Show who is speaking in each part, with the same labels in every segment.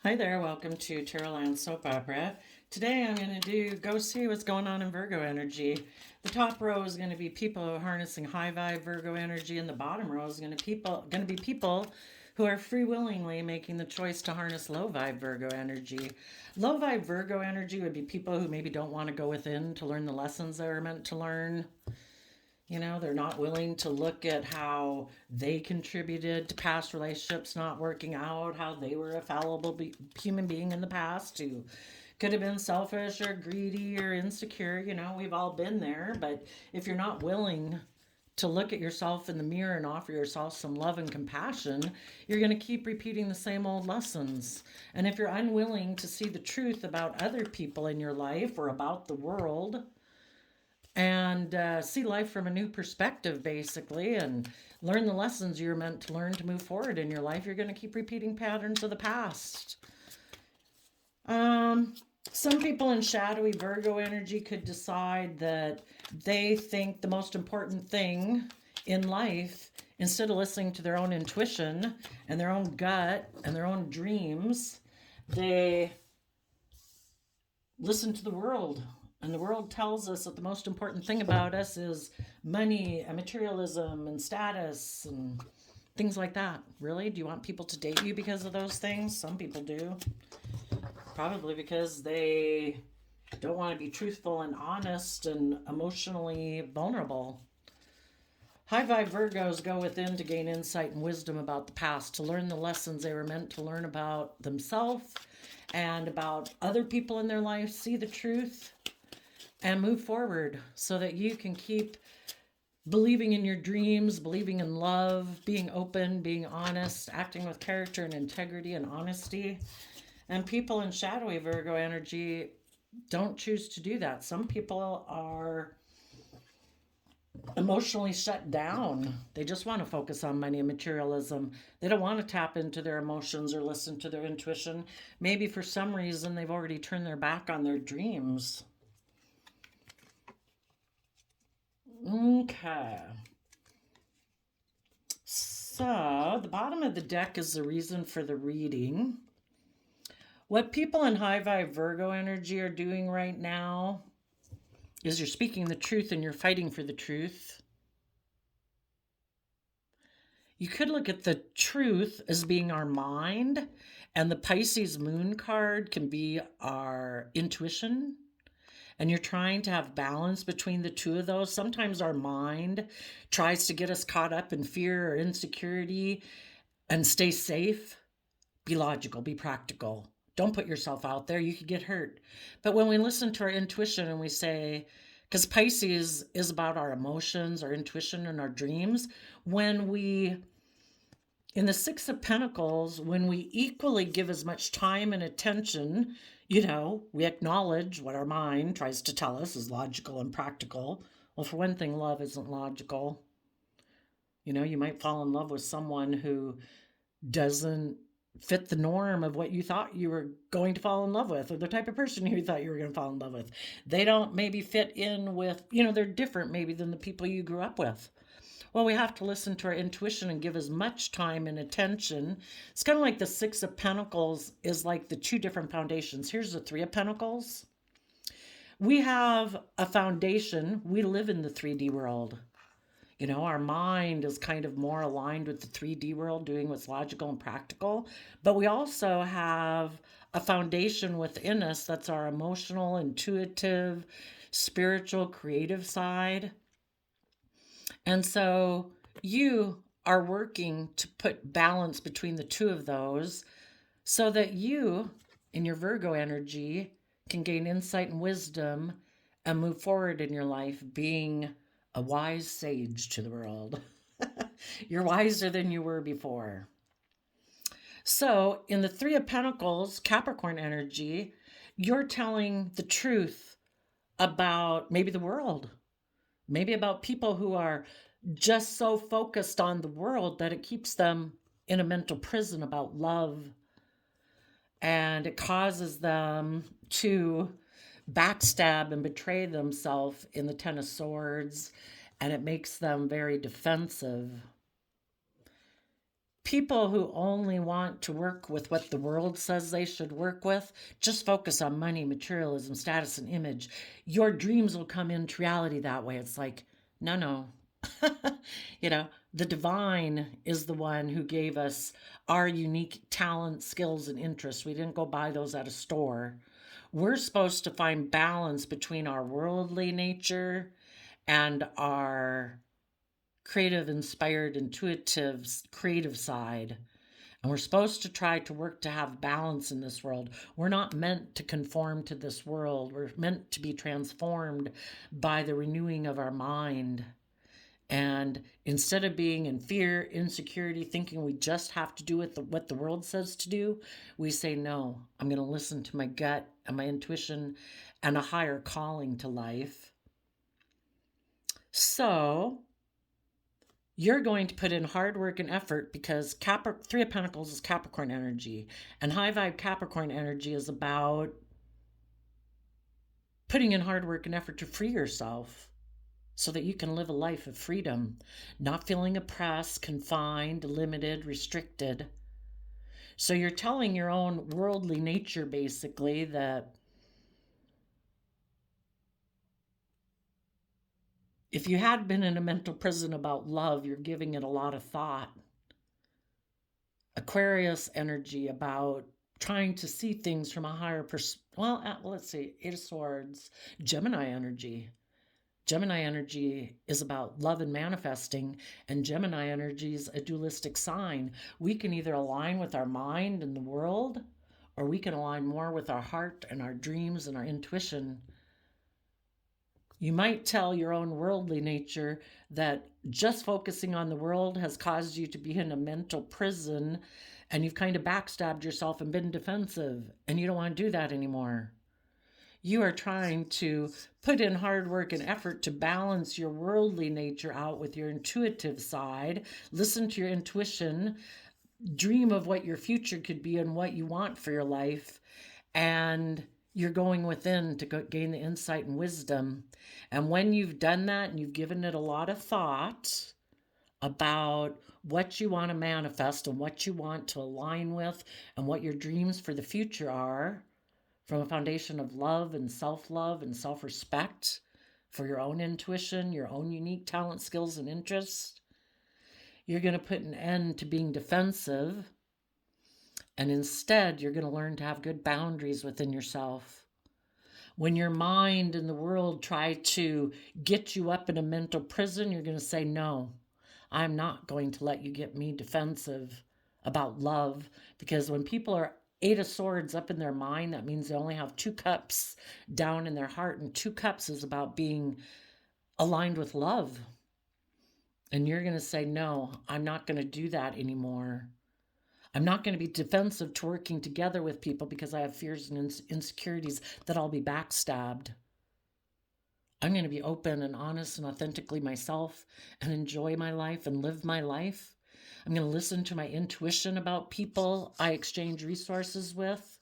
Speaker 1: Hi there, welcome to Tarotland Soap Opera. Today I'm going to go see what's going on in Virgo energy. The top row is going to be people harnessing high vibe Virgo energy, and the bottom row is going to be people who are free willingly making the choice to harness low vibe Virgo energy. Low vibe Virgo energy would be people who maybe don't want to go within to learn the lessons they're meant to learn. They're not willing to look at how they contributed to past relationships not working out, how they were a fallible human being in the past who could have been selfish or greedy or insecure. We've all been there. But if you're not willing to look at yourself in the mirror and offer yourself some love and compassion, you're going to keep repeating the same old lessons. And if you're unwilling to see the truth about other people in your life or about the world, and see life from a new perspective, basically, and learn the lessons you're meant to learn to move forward in your life, you're going to keep repeating patterns of the past. Um, some people in shadowy Virgo energy could decide that they think the most important thing in life, instead of listening to their own intuition and their own gut and their own dreams, they listen to the world. And the world tells us that the most important thing about us is money and materialism and status and things like that. Really? Do you want people to date you because of those things? Some people do. Probably because they don't want to be truthful and honest and emotionally vulnerable. High vibe Virgos go within to gain insight and wisdom about the past, to learn the lessons they were meant to learn about themselves and about other people in their life, see the truth, and move forward so that you can keep believing in your dreams, believing in love, being open, being honest, acting with character and integrity and honesty. And people in shadowy Virgo energy don't choose to do that. Some people are emotionally shut down. They just want to focus on money and materialism. They don't want to tap into their emotions or listen to their intuition. Maybe for some reason they've already turned their back on their dreams. Okay. So, the bottom of the deck is the reason for the reading. What people in high vibe Virgo energy are doing right now is you're speaking the truth and you're fighting for the truth. You could look at the truth as being our mind, and the Pisces moon card can be our intuition. And you're trying to have balance between the two of those. Sometimes our mind tries to get us caught up in fear or insecurity and stay safe. Be logical, be practical. Don't put yourself out there. You could get hurt. But when we listen to our intuition and we say, because Pisces is about our emotions, our intuition, and our dreams, when we, in the Six of Pentacles, when we equally give as much time and attention, we acknowledge what our mind tries to tell us is logical and practical. Well, for one thing, love isn't logical. You might fall in love with someone who doesn't fit the norm of what you thought you were going to fall in love with, or the type of person you thought you were going to fall in love with. They don't maybe fit in with, they're different maybe than the people you grew up with. Well, we have to listen to our intuition and give as much time and attention. It's kind of like the Six of Pentacles is like the two different foundations. Here's the Three of Pentacles. We have a foundation. We live in the 3D world. Our mind is kind of more aligned with the 3D world, doing what's logical and practical. But we also have a foundation within us that's our emotional, intuitive, spiritual, creative side. And so you are working to put balance between the two of those so that you, in your Virgo energy, can gain insight and wisdom and move forward in your life being a wise sage to the world. You're wiser than you were before. So, in the Three of Pentacles, Capricorn energy, you're telling the truth about maybe the world, maybe about people who are just so focused on the world that it keeps them in a mental prison about love. And it causes them to backstab and betray themselves in the Ten of Swords. And it makes them very defensive. People who only want to work with what the world says they should work with just focus on money, materialism, status, and image. Your dreams will come into reality that way. It's like, no, no. You know, the divine is the one who gave us our unique talents, skills, and interests. We didn't go buy those at a store. We're supposed to find balance between our worldly nature and our creative, inspired, intuitive, creative side. And we're supposed to try to work to have balance in this world. We're not meant to conform to this world. We're meant to be transformed by the renewing of our mind. And instead of being in fear, insecurity, thinking we just have to do what the world says to do, we say, no, I'm going to listen to my gut and my intuition and a higher calling to life. So you're going to put in hard work and effort because Three of Pentacles is Capricorn energy. And high vibe Capricorn energy is about putting in hard work and effort to free yourself so that you can live a life of freedom, not feeling oppressed, confined, limited, restricted. So you're telling your own worldly nature basically that if you had been in a mental prison about love, you're giving it a lot of thought. Aquarius energy about trying to see things from a higher let's see, Eight of Swords, Gemini energy. Gemini energy is about love and manifesting, and Gemini energy is a dualistic sign. We can either align with our mind and the world, or we can align more with our heart and our dreams and our intuition. You might tell your own worldly nature that just focusing on the world has caused you to be in a mental prison and you've kind of backstabbed yourself and been defensive, and you don't want to do that anymore. You are trying to put in hard work and effort to balance your worldly nature out with your intuitive side. Listen to your intuition, dream of what your future could be and what you want for your life, and you're going within to gain the insight and wisdom. And when you've done that and you've given it a lot of thought about what you want to manifest and what you want to align with and what your dreams for the future are, from a foundation of love and self-respect for your own intuition, your own unique talent, skills, and interests, you're going to put an end to being defensive. And instead, you're going to learn to have good boundaries within yourself. When your mind and the world try to get you up in a mental prison, you're going to say, no, I'm not going to let you get me defensive about love. Because when people are Eight of Swords up in their mind, that means they only have 2 cups down in their heart. And 2 cups is about being aligned with love. And you're going to say, no, I'm not going to do that anymore. I'm not going to be defensive to working together with people because I have fears and insecurities that I'll be backstabbed. I'm going to be open and honest and authentically myself and enjoy my life and live my life. I'm going to listen to my intuition about people I exchange resources with.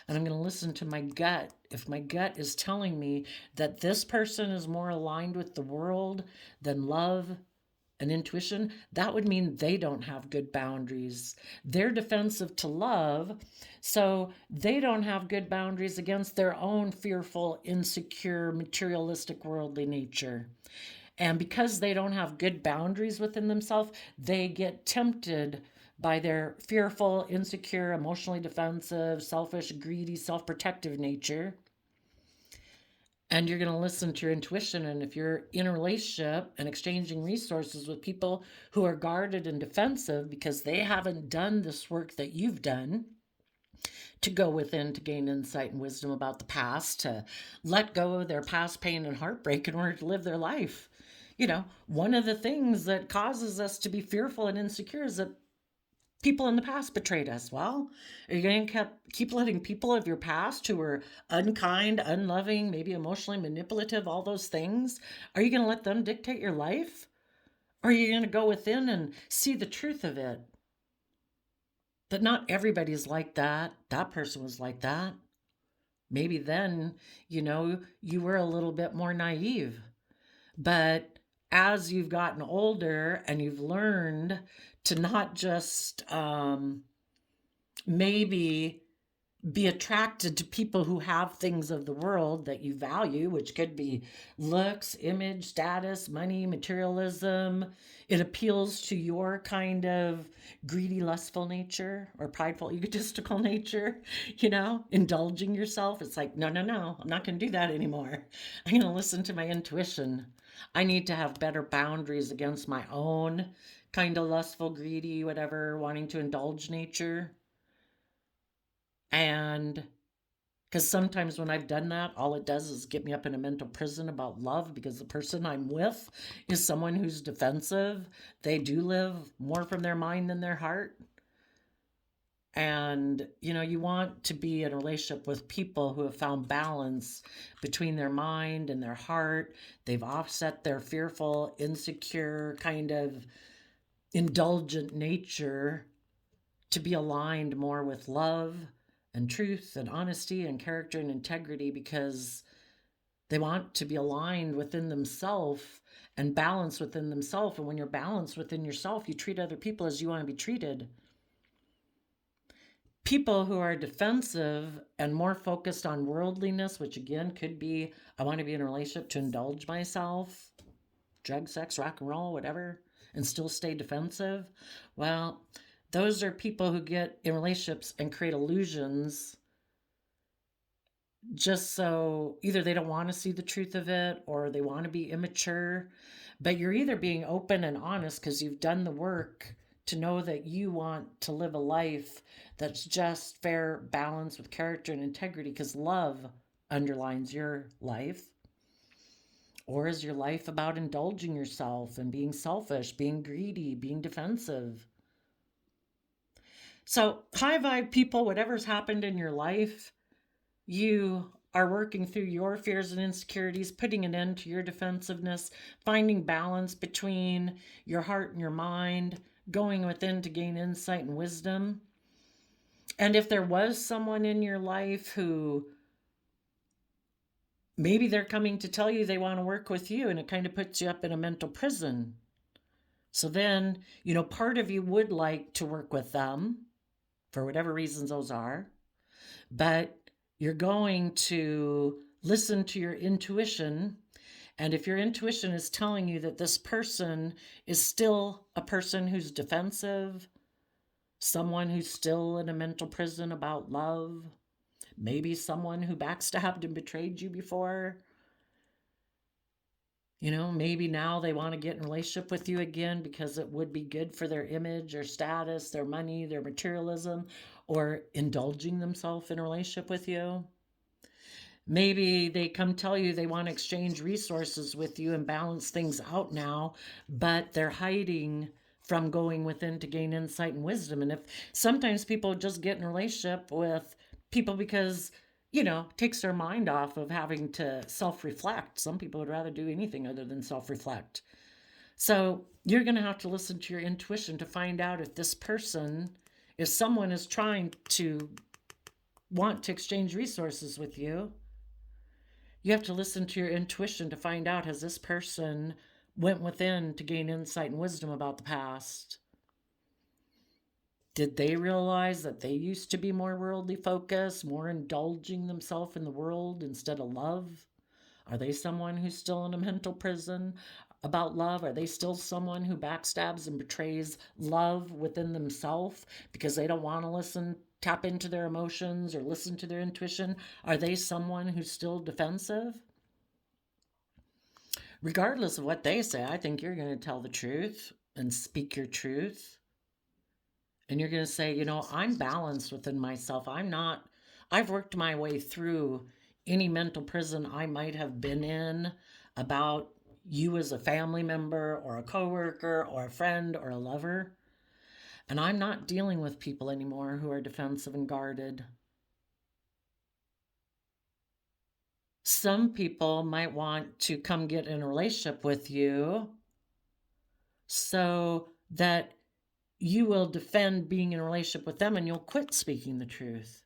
Speaker 1: And I'm going to listen to my gut. If my gut is telling me that this person is more aligned with the world than love and intuition, that would mean they don't have good boundaries. They're defensive to love, so they don't have good boundaries against their own fearful, insecure, materialistic, worldly nature. And because they don't have good boundaries within themselves, they get tempted by their fearful, insecure, emotionally defensive, selfish, greedy, self-protective nature. And you're going to listen to your intuition. And if you're in a relationship and exchanging resources with people who are guarded and defensive because they haven't done this work that you've done to go within to gain insight and wisdom about the past, to let go of their past pain and heartbreak in order to live their life. You know, one of the things that causes us to be fearful and insecure is that people in the past betrayed us. Well, are you going to keep letting people of your past who were unkind, unloving, maybe emotionally manipulative, all those things, are you going to let them dictate your life? Or are you going to go within and see the truth of it? That not everybody's like that. That person was like that. Maybe then, you were a little bit more naive. But as you've gotten older and you've learned to not just maybe be attracted to people who have things of the world that you value, which could be looks, image, status, money, materialism. It appeals to your kind of greedy, lustful nature or prideful, egotistical nature, indulging yourself. It's like, no, no, no, I'm not going to do that anymore. I'm going to listen to my intuition. I need to have better boundaries against my own kind of lustful, greedy, whatever, wanting to indulge nature. And because sometimes when I've done that, all it does is get me up in a mental prison about love because the person I'm with is someone who's defensive. They do live more from their mind than their heart. And, you want to be in a relationship with people who have found balance between their mind and their heart. They've offset their fearful, insecure, kind of indulgent nature to be aligned more with love and truth and honesty and character and integrity because they want to be aligned within themselves and balanced within themselves. And when you're balanced within yourself, you treat other people as you want to be treated. People who are defensive and more focused on worldliness, which again could be, I want to be in a relationship to indulge myself, drug, sex, rock and roll, whatever, and still stay defensive. Well, those are people who get in relationships and create illusions just so either they don't want to see the truth of it or they want to be immature. But you're either being open and honest because you've done the work to know that you want to live a life that's just fair, balanced with character and integrity because love underlines your life. Or is your life about indulging yourself and being selfish, being greedy, being defensive? So, high vibe people, whatever's happened in your life, you are working through your fears and insecurities, putting an end to your defensiveness, finding balance between your heart and your mind, going within to gain insight and wisdom. And if there was someone in your life who maybe they're coming to tell you they want to work with you and it kind of puts you up in a mental prison. So then, part of you would like to work with them for whatever reasons those are, but you're going to listen to your intuition. And if your intuition is telling you that this person is still a person who's defensive, someone who's still in a mental prison about love, maybe someone who backstabbed and betrayed you before, maybe now they want to get in a relationship with you again because it would be good for their image, their status, their money, their materialism, or indulging themselves in a relationship with you. Maybe they come tell you they want to exchange resources with you and balance things out now, but they're hiding from going within to gain insight and wisdom. And if sometimes people just get in a relationship with people because, takes their mind off of having to self-reflect. Some people would rather do anything other than self-reflect. So you're going to have to listen to your intuition to find out if this person, if someone is trying to want to exchange resources with you, you have to listen to your intuition to find out, has this person went within to gain insight and wisdom about the past? Did they realize that they used to be more worldly focused, more indulging themselves in the world instead of love? Are they someone who's still in a mental prison about love? Are they still someone who backstabs and betrays love within themselves because they don't want to tap into their emotions or listen to their intuition? Are they someone who's still defensive? Regardless of what they say, I think you're going to tell the truth and speak your truth. And you're going to say, I'm balanced within myself. I've worked my way through any mental prison I might have been in about you as a family member or a coworker or a friend or a lover. And I'm not dealing with people anymore who are defensive and guarded. Some people might want to come get in a relationship with you so that you will defend being in a relationship with them and you'll quit speaking the truth.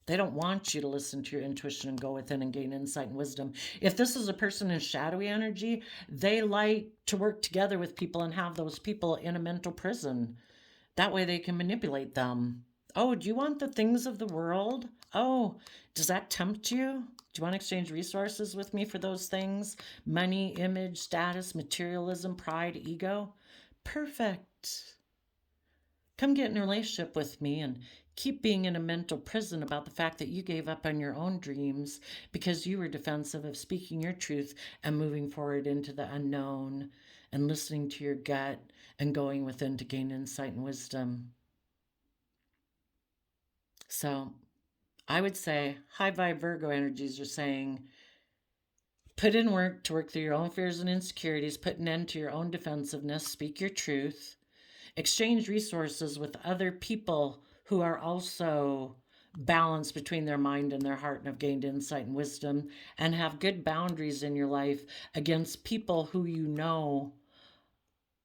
Speaker 1: They don't want you to listen to your intuition and go within and gain insight and wisdom. If this is a person in shadowy energy, they like to work together with people and have those people in a mental prison. That way they can manipulate them. Oh, do you want the things of the world? Oh, does that tempt you? Do you want to exchange resources with me for those things? Money, image, status, materialism, pride, ego? Perfect. Come get in a relationship with me and keep being in a mental prison about the fact that you gave up on your own dreams because you were defensive of speaking your truth and moving forward into the unknown and listening to your gut and going within to gain insight and wisdom. So I would say high vibe Virgo energies are saying put in work to work through your own fears and insecurities, put an end to your own defensiveness, speak your truth, exchange resources with other people who are also balanced between their mind and their heart and have gained insight and wisdom, and have good boundaries in your life against people who you know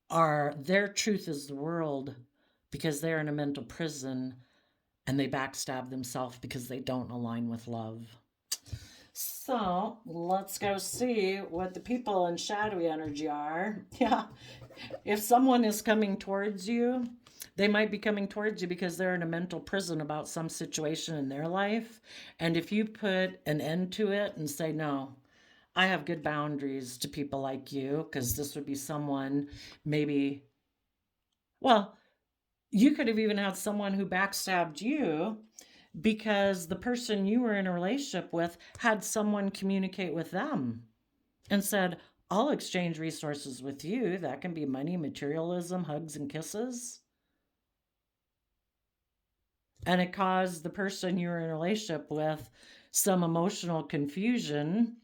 Speaker 1: are their truth is the world because they're in a mental prison and they backstab themselves because they don't align with love. So let's go see what the people in shadowy energy are. Yeah. If someone is coming towards you, they might be coming towards you because they're in a mental prison about some situation in their life. And if you put an end to it and say, no, I have good boundaries to people like you, because this would be someone maybe, well, you could have even had someone who backstabbed you because the person you were in a relationship with had someone communicate with them and said, I'll exchange resources with you. That can be money, materialism, hugs, and kisses. And it caused the person you were in a relationship with some emotional confusion.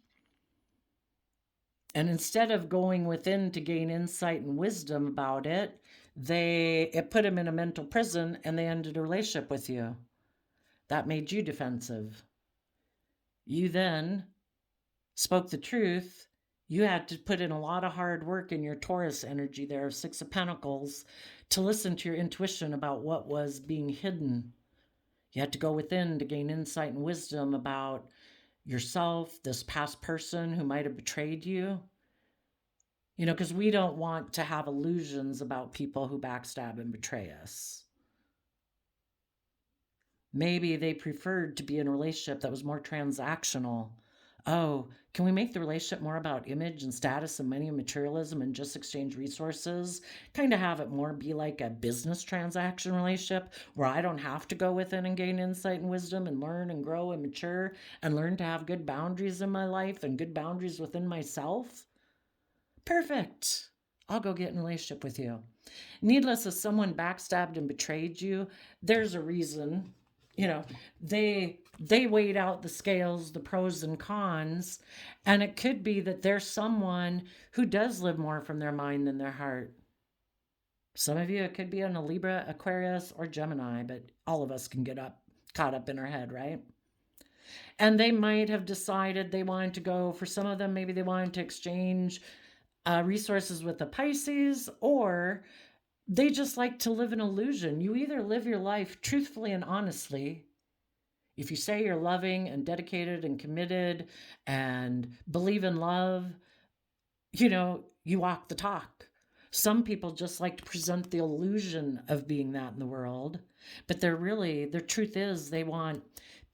Speaker 1: And instead of going within to gain insight and wisdom about it, it put them in a mental prison and they ended a relationship with you. That made you defensive. You then spoke the truth. You had to put in a lot of hard work in your Taurus energy there, Six of Pentacles, to listen to your intuition about what was being hidden. You had to go within to gain insight and wisdom about yourself, this past person who might have betrayed you. You know, because we don't want to have illusions about people who backstab and betray us. Maybe they preferred to be in a relationship that was more transactional. Oh, can we make the relationship more about image and status and money and materialism and just exchange resources? Kind of have it more be like a business transaction relationship where I don't have to go within and gain insight and wisdom and learn and grow and mature and learn to have good boundaries in my life and good boundaries within myself? Perfect. I'll go get in a relationship with you. Needless, if someone backstabbed and betrayed you, there's a reason. You know, they weighed out the scales, the pros and cons, and it could be that there's someone who does live more from their mind than their heart. Some of you, it could be in a Libra, Aquarius, or Gemini, but all of us can get caught up in our head, right? And they might have decided they wanted to go, for some of them, maybe they wanted to exchange resources with the Pisces, or they just like to live an illusion. You either live your life truthfully and honestly. If you say you're loving and dedicated and committed and believe in love, you know, you walk the talk. Some people just like to present the illusion of being that in the world, but their truth is they want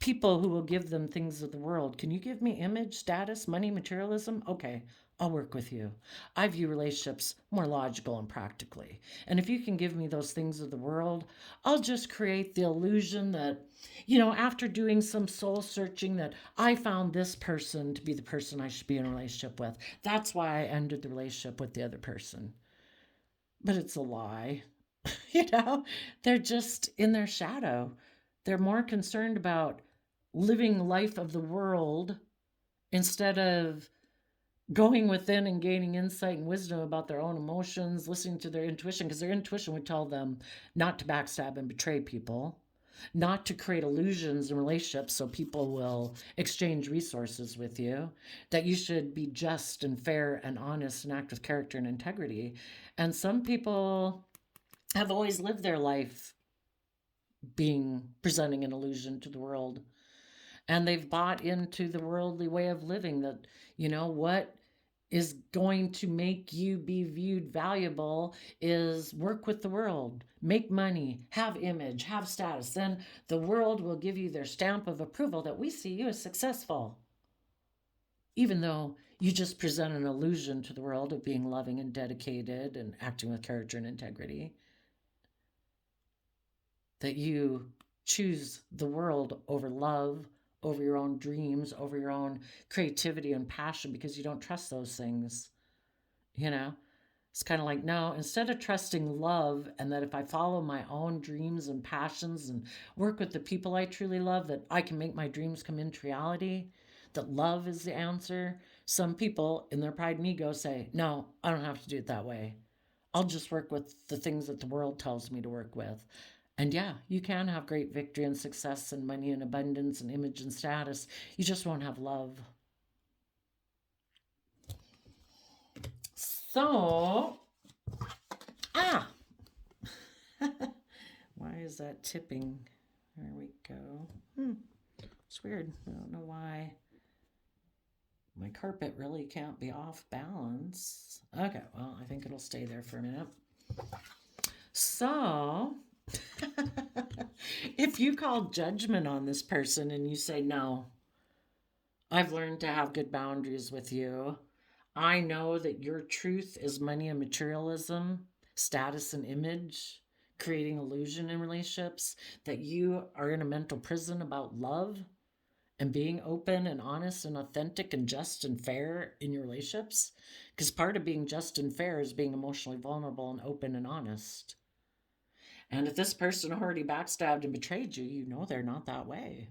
Speaker 1: people who will give them things of the world. Can you give me image, status, money, materialism? Okay, I'll work with you. I view relationships more logical and practically. And if you can give me those things of the world, I'll just create the illusion that, you know, after doing some soul searching, that I found this person to be the person I should be in a relationship with. That's why I ended the relationship with the other person. But it's a lie. You know, they're just in their shadow. They're more concerned about living life of the world instead of going within and gaining insight and wisdom about their own emotions, listening to their intuition, because their intuition would tell them not to backstab and betray people, not to create illusions in relationships so people will exchange resources with you, that you should be just and fair and honest and act with character and integrity. And some people have always lived their life presenting an illusion to the world. And they've bought into the worldly way of living that, what is going to make you be viewed valuable is work with the world, make money, have image, have status. Then the world will give you their stamp of approval that we see you as successful. Even though you just present an illusion to the world of being loving and dedicated and acting with character and integrity, that you choose the world over love, over your own dreams, over your own creativity and passion because you don't trust those things. You know, it's kind of like, no, instead of trusting love and that if I follow my own dreams and passions and work with the people I truly love, that I can make my dreams come into reality, that love is the answer. Some people in their pride and ego say, no, I don't have to do it that way. I'll just work with the things that the world tells me to work with. And yeah, you can have great victory and success and money and abundance and image and status. You just won't have love. So, ah, why is that tipping? There we go. It's weird. I don't know why. My carpet really can't be off balance. Okay, well, I think it'll stay there for a minute. So, if you call judgment on this person and you say, no, I've learned to have good boundaries with you. I know that your truth is money and materialism, status and image, creating illusion in relationships, that you are in a mental prison about love and being open and honest and authentic and just and fair in your relationships. Because part of being just and fair is being emotionally vulnerable and open and honest. And if this person already backstabbed and betrayed you, you know they're not that way.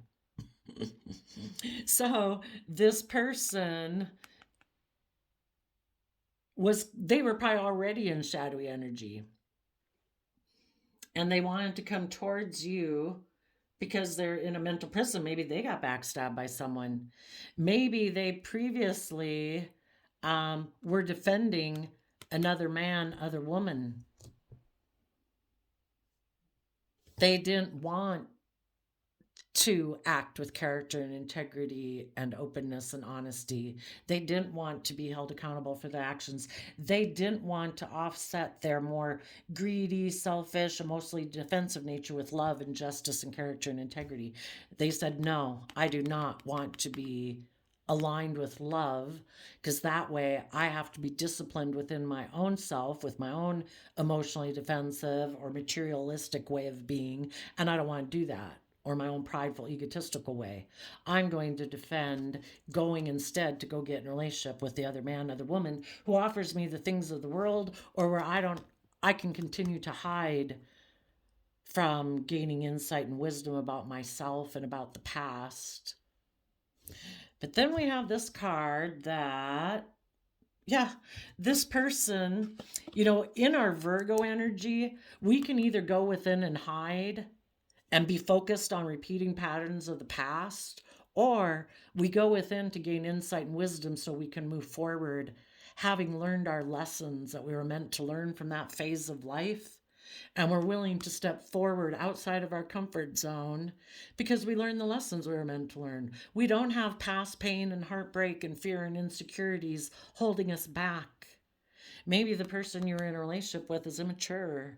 Speaker 1: So this person they were probably already in shadowy energy. And they wanted to come towards you because they're in a mental prison. Maybe they got backstabbed by someone. Maybe they previously were defending another man, other woman. They didn't want to act with character and integrity and openness and honesty. They didn't want to be held accountable for their actions. They didn't want to offset their more greedy, selfish, emotionally defensive nature with love and justice and character and integrity. They said, no, I do not want to be aligned with love, because that way I have to be disciplined within my own self with my own emotionally defensive or materialistic way of being, and I don't want to do that, or my own prideful, egotistical way. I'm going to defend going instead to go get in a relationship with the other man, other woman who offers me the things of the world, or where I can continue to hide from gaining insight and wisdom about myself and about the past. But then we have this card that, yeah, this person, in our Virgo energy, we can either go within and hide and be focused on repeating patterns of the past, or we go within to gain insight and wisdom so we can move forward, having learned our lessons that we were meant to learn from that phase of life. And we're willing to step forward outside of our comfort zone because we learned the lessons we were meant to learn. We don't have past pain and heartbreak and fear and insecurities holding us back. Maybe the person you're in a relationship with is immature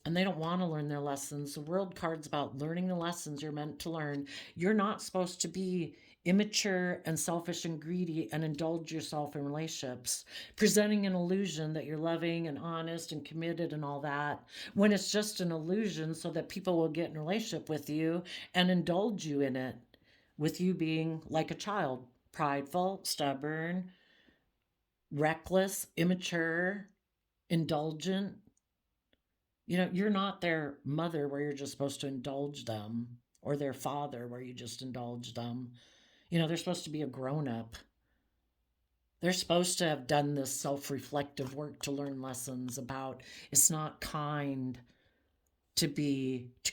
Speaker 1: and they don't want to learn their lessons. The world card's about learning the lessons you're meant to learn. You're not supposed to be immature and selfish and greedy and indulge yourself in relationships, presenting an illusion that you're loving and honest and committed and all that, when it's just an illusion so that people will get in a relationship with you and indulge you in it, with you being like a child, prideful, stubborn, reckless, immature, indulgent. You're not their mother where you're just supposed to indulge them, or their father where you just indulge them. They're supposed to be a grown up. They're supposed to have done this self reflective work to learn lessons about it's not kind to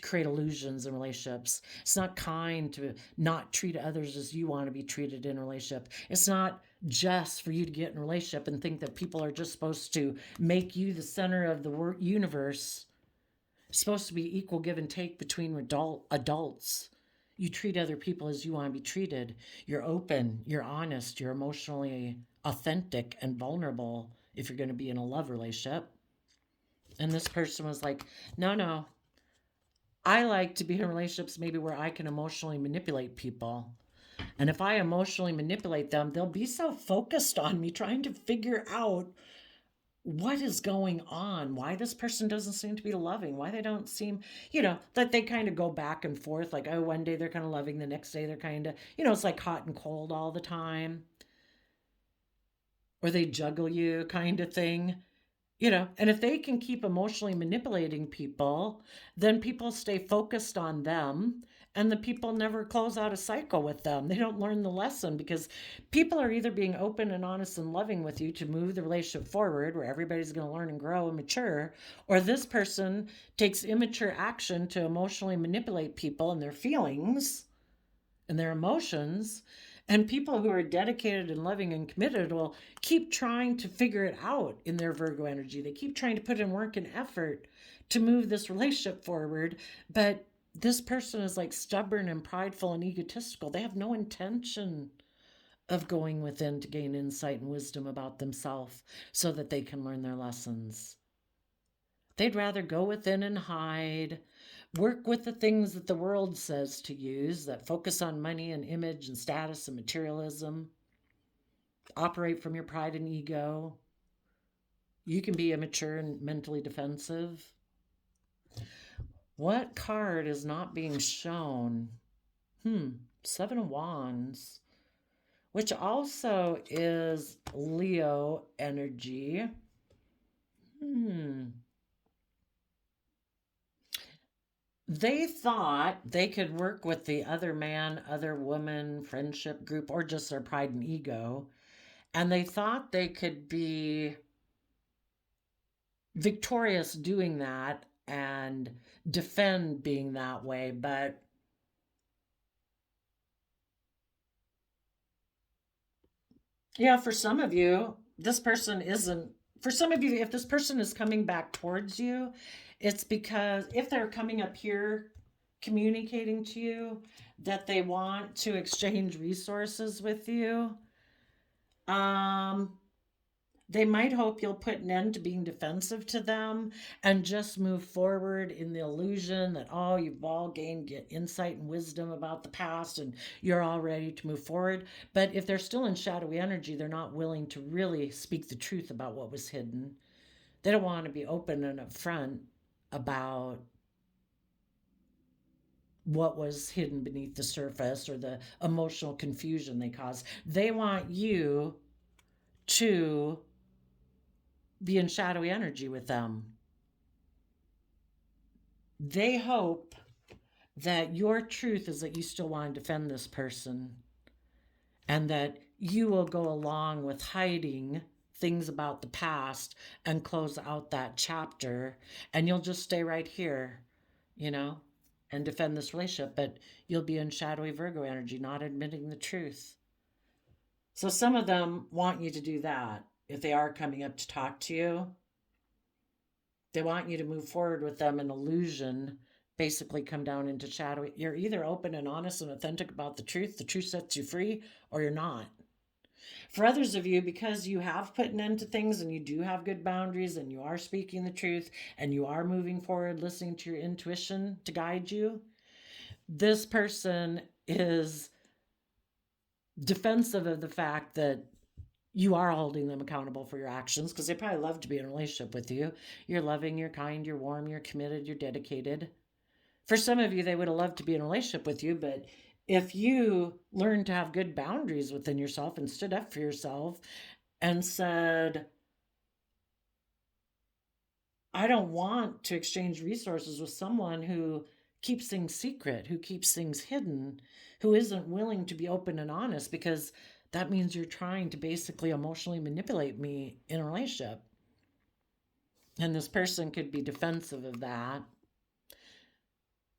Speaker 1: create illusions in relationships. It's not kind to not treat others as you want to be treated in a relationship. It's not just for you to get in a relationship and think that people are just supposed to make you the center of the universe. It's supposed to be equal give and take between adults. You treat other people as you want to be treated. You're open, you're honest, you're emotionally authentic and vulnerable if you're going to be in a love relationship. And this person was like, no, no, I like to be in relationships maybe where I can emotionally manipulate people. And if I emotionally manipulate them, they'll be so focused on me trying to figure out what is going on, why this person doesn't seem to be loving, why they don't seem, that they kind of go back and forth. Like, oh, one day they're kind of loving, the next day they're kind of, it's like hot and cold all the time. Or they juggle you kind of thing. And if they can keep emotionally manipulating people, then people stay focused on them and the people never close out a cycle with them. They don't learn the lesson because people are either being open and honest and loving with you to move the relationship forward where everybody's going to learn and grow and mature, or this person takes immature action to emotionally manipulate people and their feelings and their emotions. And people who are dedicated and loving and committed will keep trying to figure it out in their Virgo energy. They keep trying to put in work and effort to move this relationship forward. But this person is like stubborn and prideful and egotistical. They have no intention of going within to gain insight and wisdom about themselves so that they can learn their lessons. They'd rather go within and hide, work with the things that the world says to use that focus on money and image and status and materialism, operate from your pride and ego. You can be immature and mentally defensive. What card is not being shown? Seven of Wands, which also is Leo energy. They thought they could work with the other man, other woman, friendship group, or just their pride and ego. And they thought they could be victorious doing that and defend being that way. But yeah, for some of you, this person isn't. For some of you, if this person is coming back towards you, it's because if they're coming up here communicating to you that they want to exchange resources with you, um, they might hope you'll put an end to being defensive to them and just move forward in the illusion that, oh, you've all gained insight and wisdom about the past and you're all ready to move forward. But if they're still in shadowy energy, they're not willing to really speak the truth about what was hidden. They don't want to be open and upfront about what was hidden beneath the surface or the emotional confusion they cause. They want you to be in shadowy energy with them. They hope that your truth is that you still want to defend this person and that you will go along with hiding things about the past and close out that chapter, and you'll just stay right here, and defend this relationship, but you'll be in shadowy Virgo energy, not admitting the truth. So some of them want you to do that if they are coming up to talk to you. They want you to move forward with them in illusion, basically come down into shadow. You're either open and honest and authentic about the truth sets you free, or you're not. For others of you, because you have put an end to things and you do have good boundaries and you are speaking the truth and you are moving forward, listening to your intuition to guide you, this person is defensive of the fact that you are holding them accountable for your actions because they probably love to be in a relationship with you. You're loving, you're kind, you're warm, you're committed, you're dedicated. For some of you, they would have loved to be in a relationship with you, but if you learned to have good boundaries within yourself and stood up for yourself and said, I don't want to exchange resources with someone who keeps things secret, who keeps things hidden, who isn't willing to be open and honest, because that means you're trying to basically emotionally manipulate me in a relationship. And this person could be defensive of that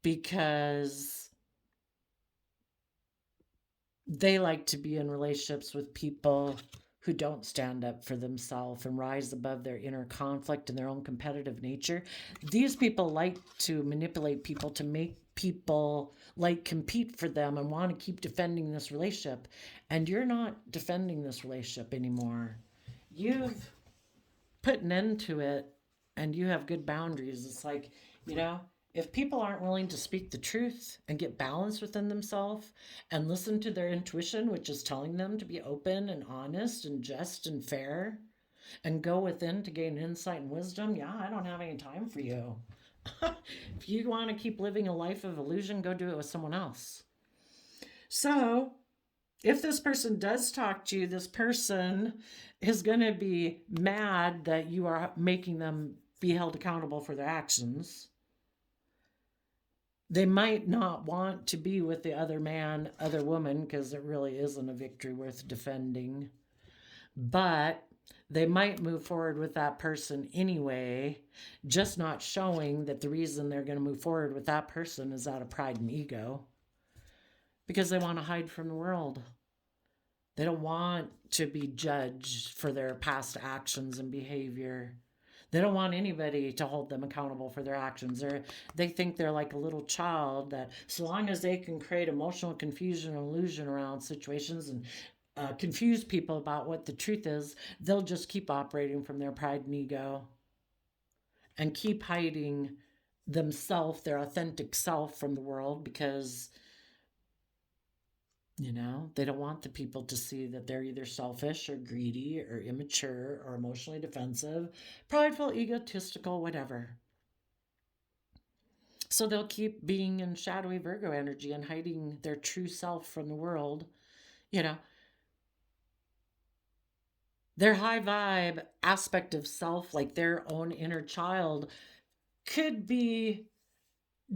Speaker 1: because they like to be in relationships with people who don't stand up for themselves and rise above their inner conflict and their own competitive nature. These people like to manipulate people to make people like compete for them and want to keep defending this relationship. And you're not defending this relationship anymore. You've put an end to it and you have good boundaries. It's like, you know, if people aren't willing to speak the truth and get balance within themselves and listen to their intuition, which is telling them to be open and honest and just and fair, and go within to gain insight and wisdom, yeah, I don't have any time for you. If you want to keep living a life of illusion, go do it with someone else. So, if this person does talk to you, this person is going to be mad that you are making them be held accountable for their actions. They might not want to be with the other man, other woman, because it really isn't a victory worth defending. But they might move forward with that person anyway, just not showing that the reason they're going to move forward with that person is out of pride and ego, because they want to hide from the world. They don't want to be judged for their past actions and behavior. They don't want anybody to hold them accountable for their actions. They think they're like a little child that, so long as they can create emotional confusion and illusion around situations and confuse people about what the truth is, they'll just keep operating from their pride and ego and keep hiding themselves, their authentic self, from the world, because they don't want the people to see that they're either selfish or greedy or immature or emotionally defensive, prideful, egotistical, whatever. So they'll keep being in shadowy Virgo energy and hiding their true self from the world. Their high vibe aspect of self, like their own inner child, could be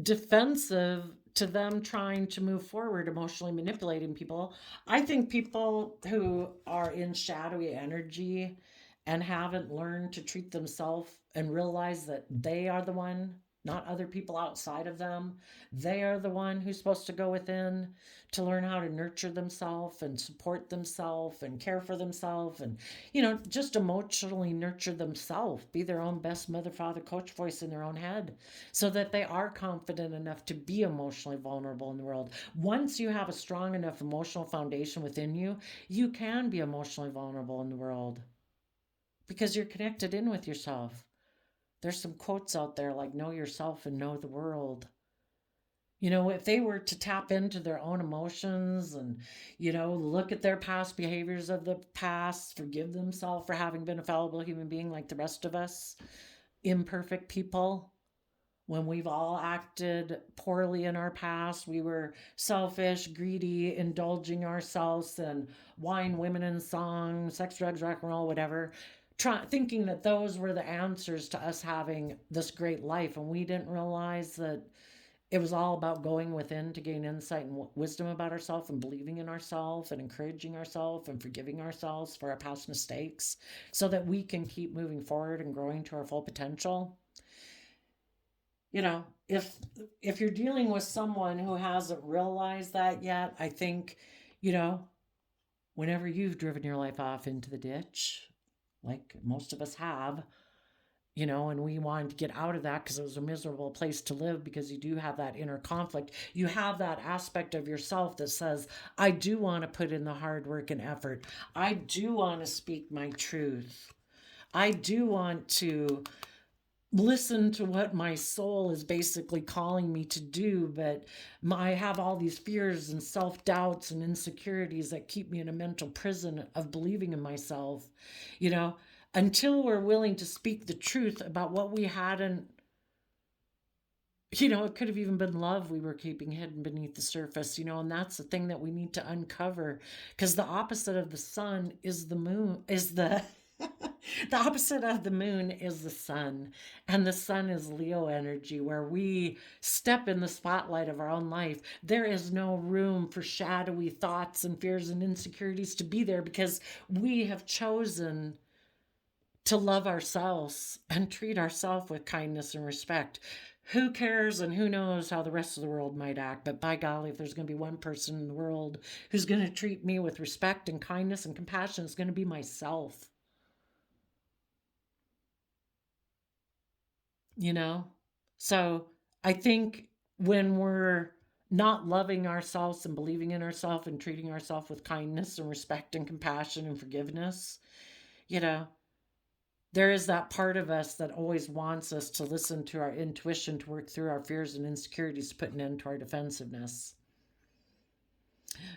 Speaker 1: defensive to them trying to move forward, emotionally manipulating people. I think people who are in shadowy energy and haven't learned to treat themselves and realize that they are the one, not other people outside of them. They are the one who's supposed to go within to learn how to nurture themselves and support themselves and care for themselves and, just emotionally nurture themselves, be their own best mother, father, coach voice in their own head so that they are confident enough to be emotionally vulnerable in the world. Once you have a strong enough emotional foundation within you, you can be emotionally vulnerable in the world because you're connected in with yourself. There's some quotes out there like, know yourself and know the world. If they were to tap into their own emotions and, look at their past behaviors of the past, forgive themselves for having been a fallible human being like the rest of us, imperfect people, when we've all acted poorly in our past, we were selfish, greedy, indulging ourselves in wine, women, and song, sex, drugs, rock and roll, whatever, thinking that those were the answers to us having this great life. And we didn't realize that it was all about going within to gain insight and wisdom about ourselves and believing in ourselves and encouraging ourselves and forgiving ourselves for our past mistakes so that we can keep moving forward and growing to our full potential. If you're dealing with someone who hasn't realized that yet, I think, whenever you've driven your life off into the ditch, like most of us have, and we wanted to get out of that because it was a miserable place to live, because you do have that inner conflict. You have that aspect of yourself that says, I do want to put in the hard work and effort. I do want to speak my truth. I do want to listen to what my soul is basically calling me to do, but I have all these fears and self-doubts and insecurities that keep me in a mental prison of believing in myself. Until we're willing to speak the truth about what we hadn't, it could have even been love we were keeping hidden beneath the surface, and that's the thing that we need to uncover, because the opposite of the sun is the moon, is the the opposite of the moon is the sun, and the sun is Leo energy, where we step in the spotlight of our own life. There is no room for shadowy thoughts and fears and insecurities to be there, because we have chosen to love ourselves and treat ourselves with kindness and respect. Who cares and who knows how the rest of the world might act, but by golly, if there's going to be one person in the world who's going to treat me with respect and kindness and compassion, it's going to be myself. So I think when we're not loving ourselves and believing in ourselves and treating ourselves with kindness and respect and compassion and forgiveness, you know, there is that part of us that always wants us to listen to our intuition to work through our fears and insecurities to put an end to our defensiveness.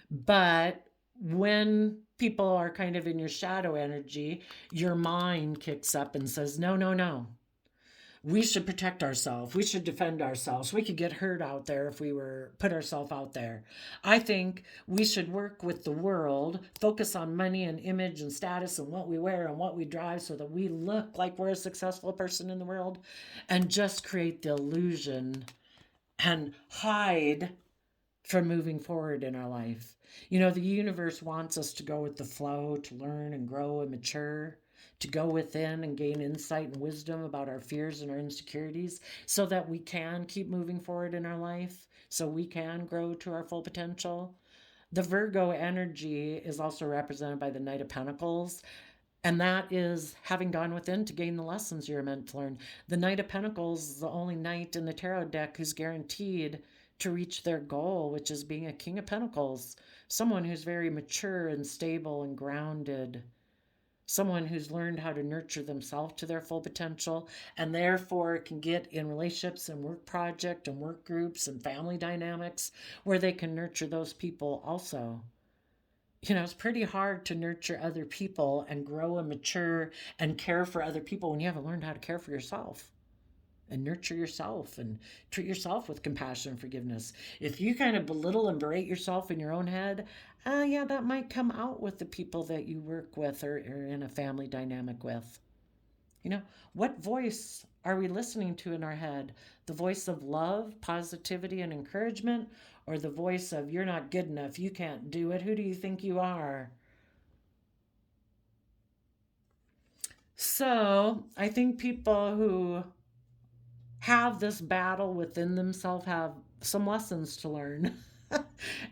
Speaker 1: But when people are kind of in your shadow energy, your mind kicks up and says, no, no, no. We should protect ourselves. We should defend ourselves. We could get hurt out there if we were put ourselves out there. I think we should work with the world, focus on money and image and status and what we wear and what we drive so that we look like we're a successful person in the world, and just create the illusion and hide from moving forward in our life. You know, the universe wants us to go with the flow, to learn and grow and mature, to go within and gain insight and wisdom about our fears and our insecurities so that we can keep moving forward in our life, so we can grow to our full potential. The Virgo energy is also represented by the Knight of Pentacles, and that is having gone within to gain the lessons you're meant to learn. The Knight of Pentacles is the only knight in the tarot deck who's guaranteed to reach their goal, which is being a King of Pentacles, someone who's very mature and stable and grounded, someone who's learned how to nurture themselves to their full potential, and therefore can get in relationships and work project and work groups and family dynamics where they can nurture those people also. You know, it's pretty hard to nurture other people and grow and mature and care for other people when you haven't learned how to care for yourself and nurture yourself and treat yourself with compassion and forgiveness. If you kind of belittle and berate yourself in your own head, yeah, that might come out with the people that you work with or in a family dynamic with. You know, what voice are we listening to in our head? The voice of love, positivity, and encouragement, or the voice of you're not good enough, you can't do it, who do you think you are? So I think people who have this battle within themselves have some lessons to learn.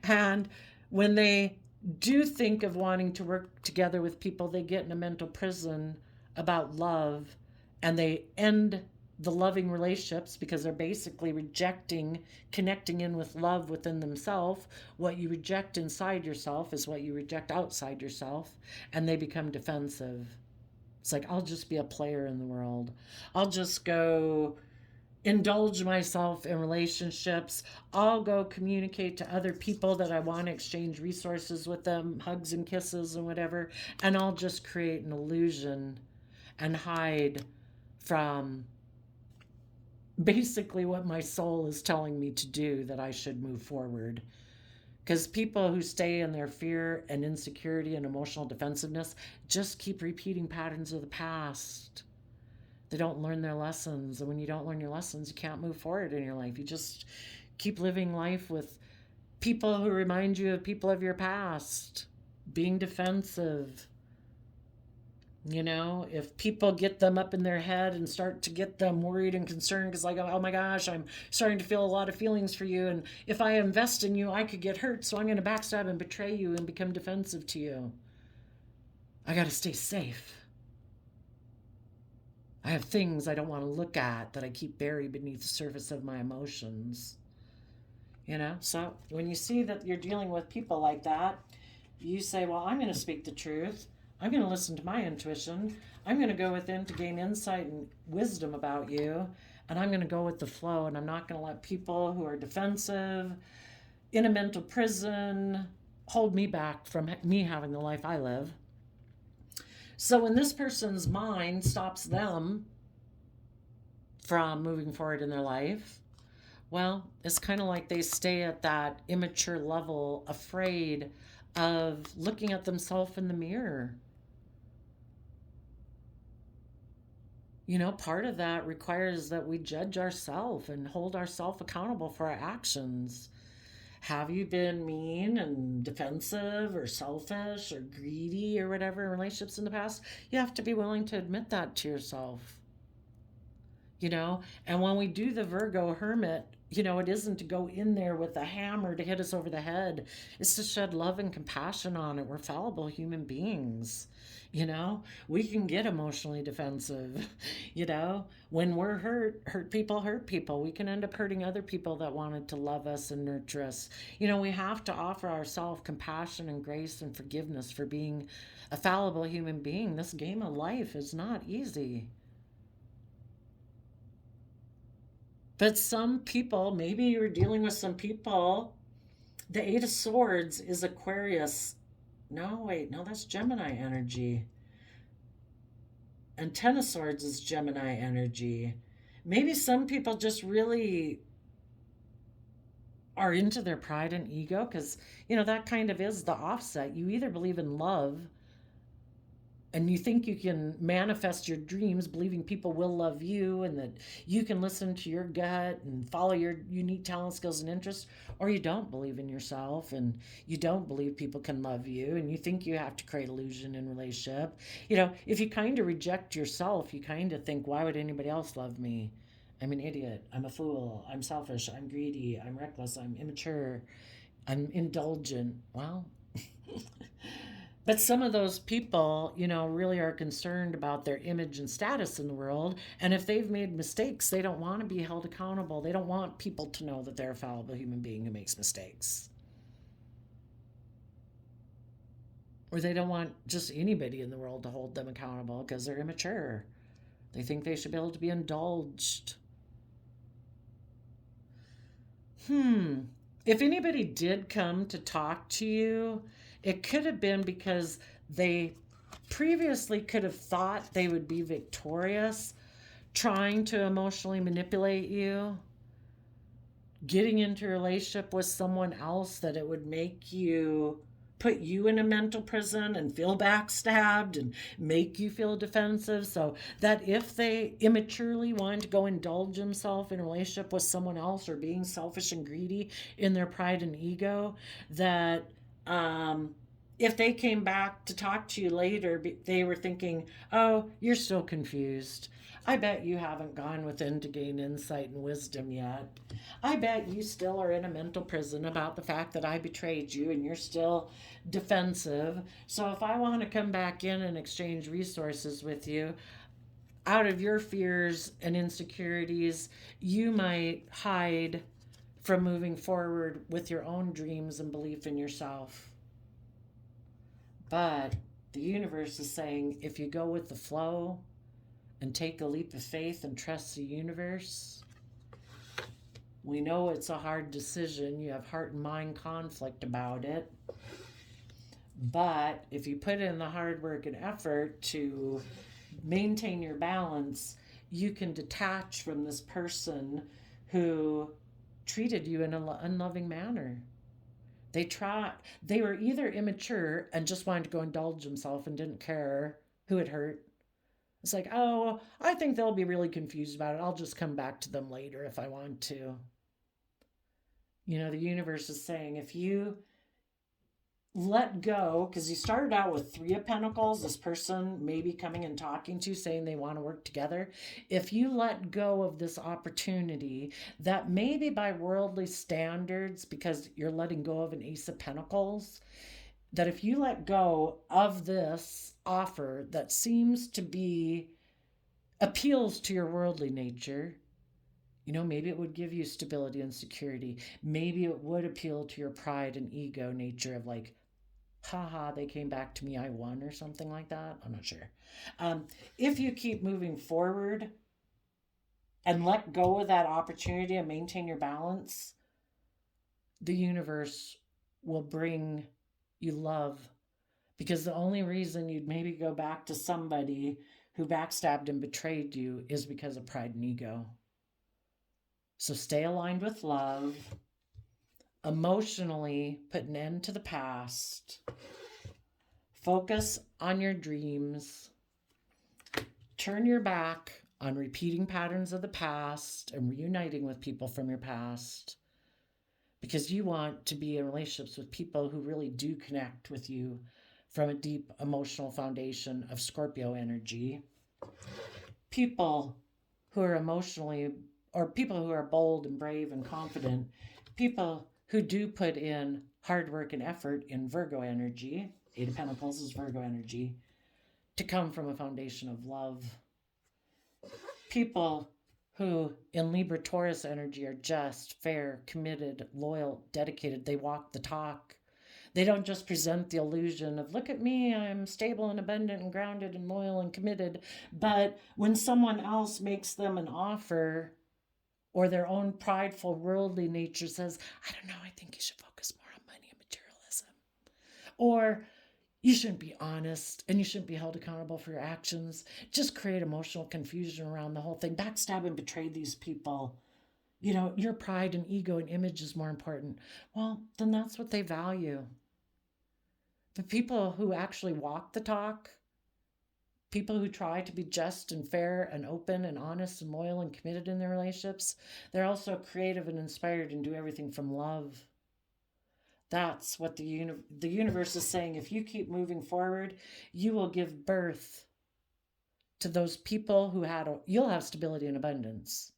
Speaker 1: And when they do think of wanting to work together with people, they get in a mental prison about love, and they end the loving relationships because they're basically rejecting connecting in with love within themselves. What you reject inside yourself is what you reject outside yourself, and they become defensive. It's like, I'll just be a player in the world. I'll just go indulge myself in relationships. I'll go communicate to other people that I want to exchange resources with them, hugs and kisses and whatever, and I'll just create an illusion and hide from basically what my soul is telling me to do, that I should move forward. Because people who stay in their fear and insecurity and emotional defensiveness just keep repeating patterns of the past. They don't learn their lessons. And when you don't learn your lessons, you can't move forward in your life. You just keep living life with people who remind you of people of your past, being defensive. You know, if people get them up in their head and start to get them worried and concerned because, like, oh my gosh, I'm starting to feel a lot of feelings for you. And if I invest in you, I could get hurt. So I'm going to backstab and betray you and become defensive to you. I got to stay safe. I have things I don't want to look at that I keep buried beneath the surface of my emotions. You know, so when you see that you're dealing with people like that, you say, well, I'm going to speak the truth. I'm going to listen to my intuition. I'm going to go within to gain insight and wisdom about you. And I'm going to go with the flow. And I'm not going to let people who are defensive, in a mental prison, hold me back from me having the life I live. So when this person's mind stops them from moving forward in their life, well, it's kind of like they stay at that immature level, afraid of looking at themselves in the mirror. You know, part of that requires that we judge ourselves and hold ourselves accountable for our actions. Have you been mean and defensive or selfish or greedy or whatever in relationships in the past? You have to be willing to admit that to yourself. You know, and when we do the Virgo hermit, it isn't to go in there with a hammer to hit us over the head. It's to shed love and compassion on it. We're fallible human beings. We can get emotionally defensive. When we're hurt people. We can end up hurting other people that wanted to love us and nurture us. We have to offer ourselves compassion and grace and forgiveness for being a fallible human being. This game of life is not easy. But some people, maybe you're dealing with some people. The Eight of Swords is Aquarius. No, wait, no, that's Gemini energy. And Ten of Swords is Gemini energy. Maybe some people just really are into their pride and ego because, that kind of is the offset. You either believe in love and you think you can manifest your dreams believing people will love you and that you can listen to your gut and follow your unique talent, skills, and interests, or you don't believe in yourself and you don't believe people can love you and you think you have to create illusion in relationship. If you kind of reject yourself, you kind of think, why would anybody else love me? I'm an idiot, I'm a fool, I'm selfish, I'm greedy, I'm reckless, I'm immature, I'm indulgent. Well, but some of those people, really are concerned about their image and status in the world. And if they've made mistakes, they don't want to be held accountable. They don't want people to know that they're a fallible human being who makes mistakes. Or they don't want just anybody in the world to hold them accountable because they're immature. They think they should be able to be indulged. If anybody did come to talk to you, it could have been because they previously could have thought they would be victorious, trying to emotionally manipulate you, getting into a relationship with someone else that it would make you put you in a mental prison and feel backstabbed and make you feel defensive, so that if they immaturely want to go indulge themselves in a relationship with someone else or being selfish and greedy in their pride and ego, that if they came back to talk to you later, they were thinking, oh, you're still confused. I bet you haven't gone within to gain insight and wisdom yet. I bet you still are in a mental prison about the fact that I betrayed you and you're still defensive. So if I want to come back in and exchange resources with you, out of your fears and insecurities, you might hide from moving forward with your own dreams and belief in yourself. But the universe is saying if you go with the flow and take a leap of faith and trust the universe, we know it's a hard decision. You have heart and mind conflict about it. But if you put in the hard work and effort to maintain your balance, you can detach from this person who treated you in an unloving manner. They were either immature and just wanted to go indulge themselves and didn't care who it hurt. It's like, oh, I think they'll be really confused about it. I'll just come back to them later if I want to. The universe is saying if you let go, because you started out with Three of Pentacles, this person maybe coming and talking to you saying they want to work together. If you let go of this opportunity that maybe by worldly standards, because you're letting go of an Ace of Pentacles, that if you let go of this offer that seems to be appeals to your worldly nature, maybe it would give you stability and security. Maybe it would appeal to your pride and ego nature of like, haha, they came back to me, I won, or something like that. I'm not sure. If you keep moving forward and let go of that opportunity and maintain your balance, the universe will bring you love. Because the only reason you'd maybe go back to somebody who backstabbed and betrayed you is because of pride and ego. So stay aligned with love. Emotionally put an end to the past. Focus on your dreams. Turn your back on repeating patterns of the past and reuniting with people from your past, because you want to be in relationships with people who really do connect with you from a deep emotional foundation of Scorpio energy. People who are emotionally or people who are bold and brave and confident, people who do put in hard work and effort in Virgo energy. Eight of Pentacles is Virgo energy, to come from a foundation of love. People who in Libra Taurus energy are just, fair, committed, loyal, dedicated. They walk the talk. They don't just present the illusion of, look at me, I'm stable and abundant and grounded and loyal and committed. But when someone else makes them an offer, or their own prideful, worldly nature says, I don't know, I think you should focus more on money and materialism. Or you shouldn't be honest and you shouldn't be held accountable for your actions. Just create emotional confusion around the whole thing. Backstab and betray these people. You know, your pride and ego and image is more important. Well, then that's what they value. The people who actually walk the talk, people who try to be just and fair and open and honest and loyal and committed in their relationships, they're also creative and inspired and do everything from love. That's what the universe is saying. If you keep moving forward, you will give birth to those people who you'll have stability and abundance.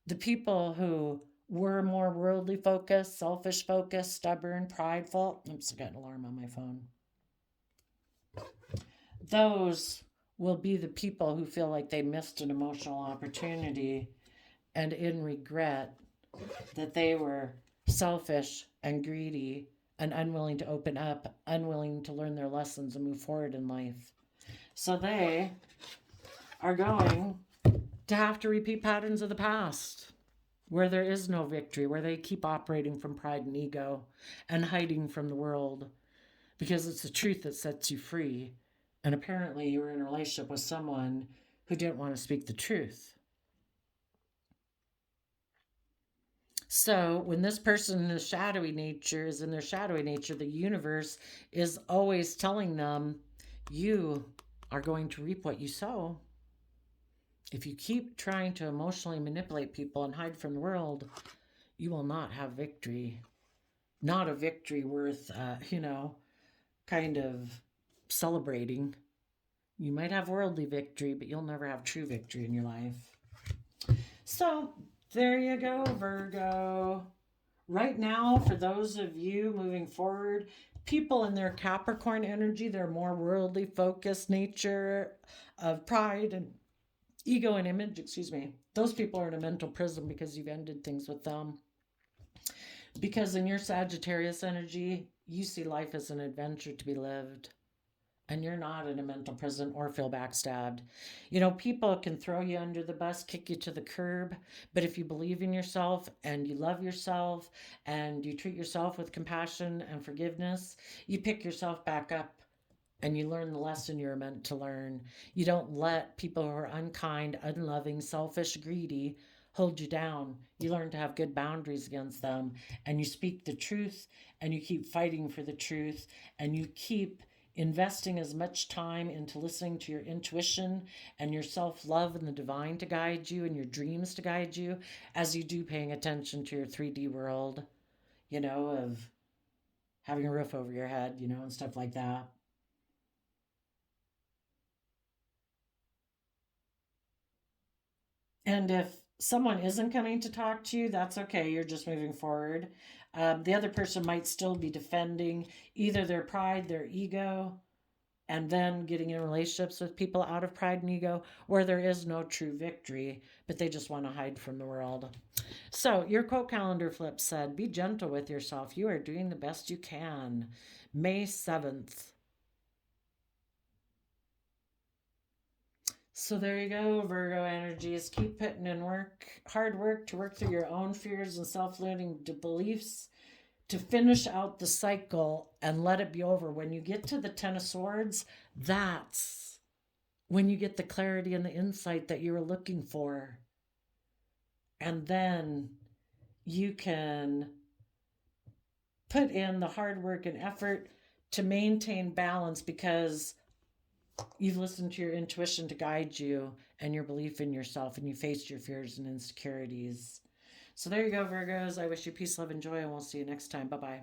Speaker 1: The people who were more worldly focused, selfish focused, stubborn, prideful. Oops, I got an alarm on my phone. Those will be the people who feel like they missed an emotional opportunity and in regret that they were selfish and greedy and unwilling to open up, unwilling to learn their lessons and move forward in life. So they are going to have to repeat patterns of the past where there is no victory, where they keep operating from pride and ego and hiding from the world, because it's the truth that sets you free. And apparently you were in a relationship with someone who didn't want to speak the truth. So when this person in the shadowy nature is in their shadowy nature, the universe is always telling them, you are going to reap what you sow. If you keep trying to emotionally manipulate people and hide from the world, you will not have victory. Not a victory worth, kind of celebrating. You might have worldly victory, but you'll never have true victory in your life. So there you go, Virgo. Right now, for those of you moving forward, people in their Capricorn energy, their more worldly focused nature of pride and ego and image, those people are in a mental prison because you've ended things with them. Because in your Sagittarius energy, you see life as an adventure to be lived. And you're not in a mental prison or feel backstabbed. You know, people can throw you under the bus, kick you to the curb, but if you believe in yourself and you love yourself and you treat yourself with compassion and forgiveness, you pick yourself back up and you learn the lesson you're meant to learn. You don't let people who are unkind, unloving, selfish, greedy hold you down. You learn to have good boundaries against them, and you speak the truth, and you keep fighting for the truth, and you keep investing as much time into listening to your intuition and your self-love and the divine to guide you and your dreams to guide you as you do paying attention to your 3D world, of having a roof over your head, and stuff like that. And if someone isn't coming to talk to you, that's okay. You're just moving forward. The other person might still be defending either their pride, their ego, and then getting in relationships with people out of pride and ego where there is no true victory, but they just want to hide from the world. So your quote calendar flip said, be gentle with yourself. You are doing the best you can. May 7th. So there you go, Virgo energies. Keep putting in hard work to work through your own fears and self-limiting beliefs to finish out the cycle and let it be over. When you get to the Ten of Swords, that's when you get the clarity and the insight that you were looking for. And then you can put in the hard work and effort to maintain balance because you've listened to your intuition to guide you and your belief in yourself, and you faced your fears and insecurities. So there you go, Virgos. I wish you peace, love, and joy, and we'll see you next time. Bye-bye.